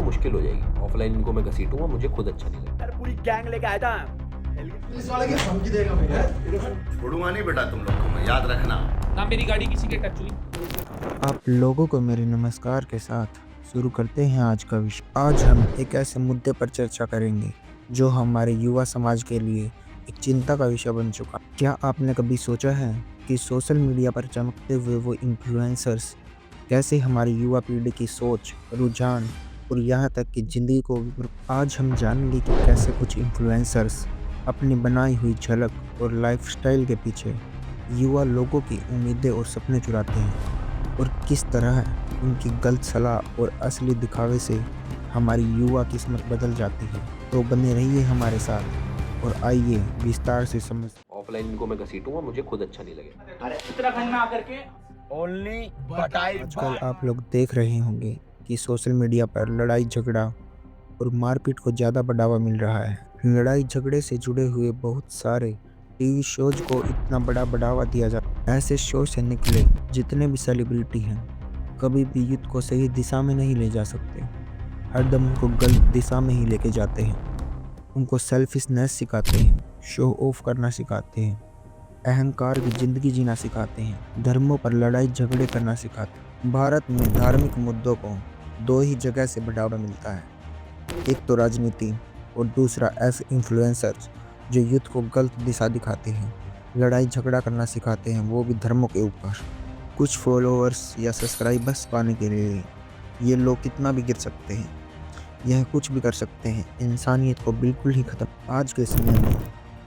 ना मुश्किल हो जाएगी। ऑफलाइन इनको मैं घसीटूंगा, मुझे खुद अच्छा नहीं लगेगा। यार पूरी गैंग लेके आया था। पुलिस वाले की धमकी देगा भैया। छोड़ूंगा नहीं बेटा तुम लोग को मैं, याद रखना। ना मेरी गाड़ी किसी के टच हुई। आप लोगों को मेरे नमस्कार के साथ शुरू करते हैं आज का विषय। आज हम एक ऐसे मुद्दे पर चर्चा करेंगे जो हमारे युवा समाज के लिए एक चिंता का विषय बन चुका। क्या आपने कभी सोचा है कि सोशल मीडिया पर चमकते हुए वो इन्फ्लुएंसर्स कैसे हमारी युवा पीढ़ी की सोच, रुझान और यहाँ तक कि ज़िंदगी को आज हम जानेंगे कि कैसे कुछ इन्फ्लुएंसर्स अपनी बनाई हुई झलक और लाइफस्टाइल के पीछे युवा लोगों की उम्मीदें और सपने चुराते हैं और किस तरह उनकी गलत सलाह और असली दिखावे से हमारी युवा किस्मत बदल जाती है। तो बने रहिए हमारे साथ और आइए विस्तार से समझ। ऑफलाइन इनको मैं घसीटूंगा, मुझे खुद अच्छा नहीं लगेगा। अरे उत्तराखंड में आकर के ओनली बटाई आजकल आप लोग देख रहे होंगे कि सोशल मीडिया पर लड़ाई झगड़ा और मारपीट को ज़्यादा बढ़ावा मिल रहा है। लड़ाई झगड़े से जुड़े हुए बहुत सारे टीवी शोज को इतना बड़ा बढ़ावा दिया जाता है। ऐसे शो से निकले जितने भी सेलिब्रिटी हैं कभी भी यूथ को सही दिशा में नहीं ले जा सकते, हरदम उनको गलत दिशा में ही लेके जाते हैं। उनको सेल्फिशनेस सिखाते हैं, शो ऑफ करना सिखाते हैं, अहंकार की ज़िंदगी जीना सिखाते हैं, धर्मों पर लड़ाई झगड़े करना सिखाते हैं। भारत में धार्मिक मुद्दों को दो ही जगह से बढ़ावा मिलता है, एक तो राजनीति और दूसरा ऐसे इन्फ्लुएंसर्स जो यूथ को गलत दिशा दिखाते हैं, लड़ाई झगड़ा करना सिखाते हैं, वो भी धर्मों के ऊपर। कुछ फॉलोअर्स या सब्सक्राइबर्स पाने के लिए ये लोग कितना भी गिर सकते हैं, यह कुछ भी कर सकते हैं, इंसानियत को बिल्कुल ही ख़त्म। आज के समय में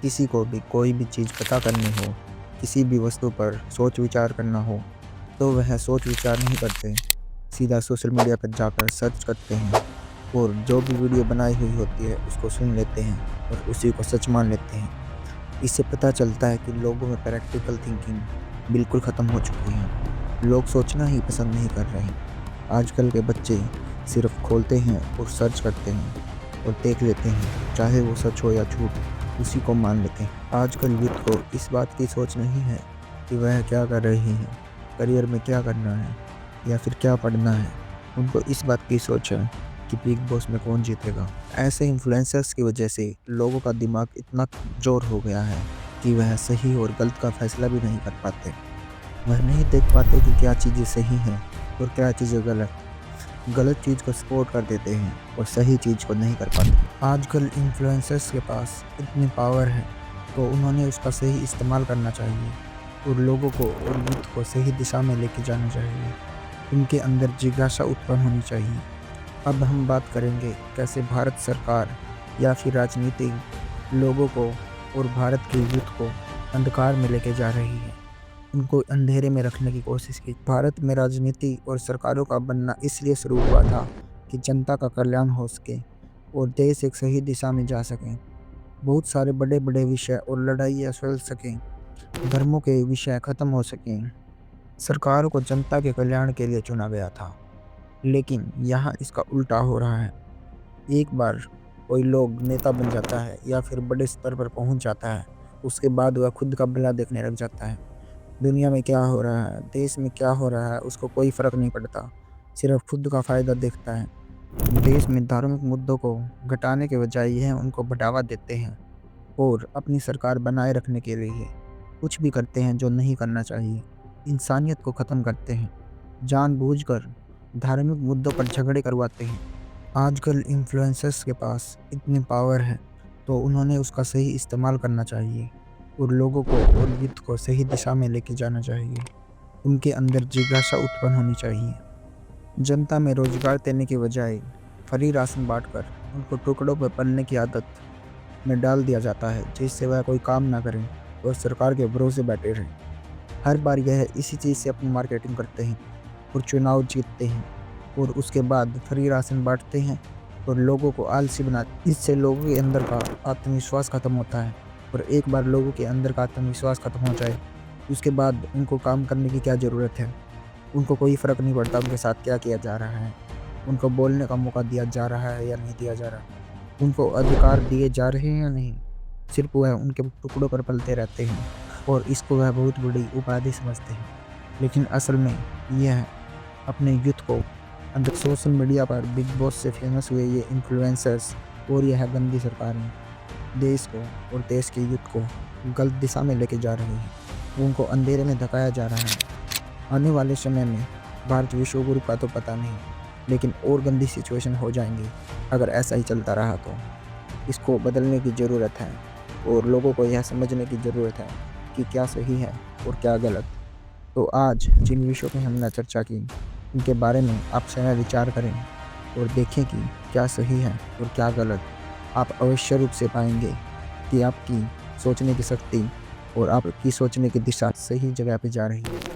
किसी को भी कोई भी चीज़ पता करनी हो, किसी भी वस्तु पर सोच विचार करना हो तो वह सोच विचार नहीं करते, सीधा सोशल मीडिया पर जाकर सर्च करते हैं और जो भी वीडियो बनाई हुई होती है उसको सुन लेते हैं और उसी को सच मान लेते हैं। इससे पता चलता है कि लोगों में प्रैक्टिकल थिंकिंग बिल्कुल ख़त्म हो चुकी है। लोग सोचना ही पसंद नहीं कर रहे हैं। आजकल के बच्चे सिर्फ खोलते हैं और सर्च करते हैं और देख लेते हैं, चाहे वो सच हो या झूठ उसी को मान लेते हैं। आजकल यूथ को इस बात की सोच नहीं है कि वह क्या कर रहे हैं, करियर में क्या करना है या फिर क्या पढ़ना है। उनको इस बात की सोच है कि बिग बॉस में कौन जीतेगा। ऐसे इन्फ्लुएंसर्स की वजह से लोगों का दिमाग इतना कमज़ोर हो गया है कि वह सही और गलत का फैसला भी नहीं कर पाते। वह नहीं देख पाते कि क्या चीज़ें सही हैं और क्या चीज़ें गलत। गलत चीज़ को सपोर्ट कर देते हैं और सही चीज़ को नहीं कर पाते। आजकल इन्फ्लुएंसर्स के पास इतनी पावर है तो उन्होंने उसका सही इस्तेमाल करना चाहिए और लोगों को और यूथ को सही दिशा में लेके जाना चाहिए। उनके अंदर जिज्ञासा उत्पन्न होनी चाहिए। अब हम बात करेंगे कैसे भारत सरकार या फिर राजनीति लोगों को और भारत के यूथ को अंधकार में लेके जा रही है, उनको अंधेरे में रखने की कोशिश की। भारत में राजनीति और सरकारों का बनना इसलिए शुरू हुआ था कि जनता का कल्याण हो सके और देश एक सही दिशा में जा सकें। बहुत सारे बड़े बड़े विषय और लड़ाइयाँ सुलझ सकें, धर्मों के विषय ख़त्म हो सकें। सरकारों को जनता के कल्याण के लिए चुना गया था, लेकिन यहाँ इसका उल्टा हो रहा है। एक बार कोई लोग नेता बन जाता है या फिर बड़े स्तर पर पहुँच जाता है, उसके बाद वह खुद का भला देखने लग जाता है। दुनिया में क्या हो रहा है, देश में क्या हो रहा है, उसको कोई फ़र्क नहीं पड़ता, सिर्फ खुद का फ़ायदा देखता है। देश में धार्मिक मुद्दों को घटाने के बजाय यह उनको बढ़ावा देते हैं और अपनी सरकार बनाए रखने के लिए कुछ भी करते हैं जो नहीं करना चाहिए। इंसानियत को ख़त्म करते हैं, जानबूझकर धार्मिक मुद्दों पर झगड़े करवाते हैं। आजकल इन्फ्लुएंसर्स के पास इतनी पावर है तो उन्होंने उसका सही इस्तेमाल करना चाहिए और लोगों को और यूथ को सही दिशा में लेके जाना चाहिए। उनके अंदर जिज्ञासा उत्पन्न होनी चाहिए। जनता में रोजगार देने के बजाय फ्री राशन बांटकर उनको टुकड़ों पर पलने की आदत में डाल दिया जाता है, जिससे वह कोई काम ना करें और सरकार के भरोसे बैठे रहें। हर बार यह इसी चीज़ से अपनी मार्केटिंग करते हैं और चुनाव जीतते हैं और उसके बाद फ्री राशन बांटते हैं और लोगों को आलसी बनाते। इससे लोगों के अंदर का आत्मविश्वास खत्म होता है और एक बार लोगों के अंदर का आत्मविश्वास खत्म हो जाए उसके बाद उनको काम करने की क्या ज़रूरत है। उनको कोई फ़र्क नहीं पड़ता उनके साथ क्या किया जा रहा है, उनको बोलने का मौका दिया जा रहा है या नहीं दिया जा रहा, उनको अधिकार दिए जा रहे हैं या नहीं। सिर्फ वह उनके टुकड़ों पर पलते रहते हैं और इसको वह बहुत बड़ी उपाधि समझते हैं, लेकिन असल में यह अपने यूथ को अंदर सोशल मीडिया पर बिग बॉस से फेमस हुए ये इन्फ्लुएंसर्स और यह गंदी सरकारें देश को और देश के यूथ को गलत दिशा में लेके जा रही है। उनको अंधेरे में धकाया जा रहा है। आने वाले समय में भारत विश्व गुरु का तो पता नहीं, लेकिन और गंदी सिचुएशन हो जाएंगी अगर ऐसा ही चलता रहा तो। इसको बदलने की ज़रूरत है और लोगों को यह समझने की ज़रूरत है कि क्या सही है और क्या गलत। तो आज जिन विषयों पर हमने चर्चा की उनके बारे में आप स्वयं विचार करें और देखें कि क्या सही है और क्या गलत। आप अवश्य रूप से पाएंगे कि आपकी सोचने की शक्ति और आपकी सोचने की दिशा सही जगह पे जा रही है।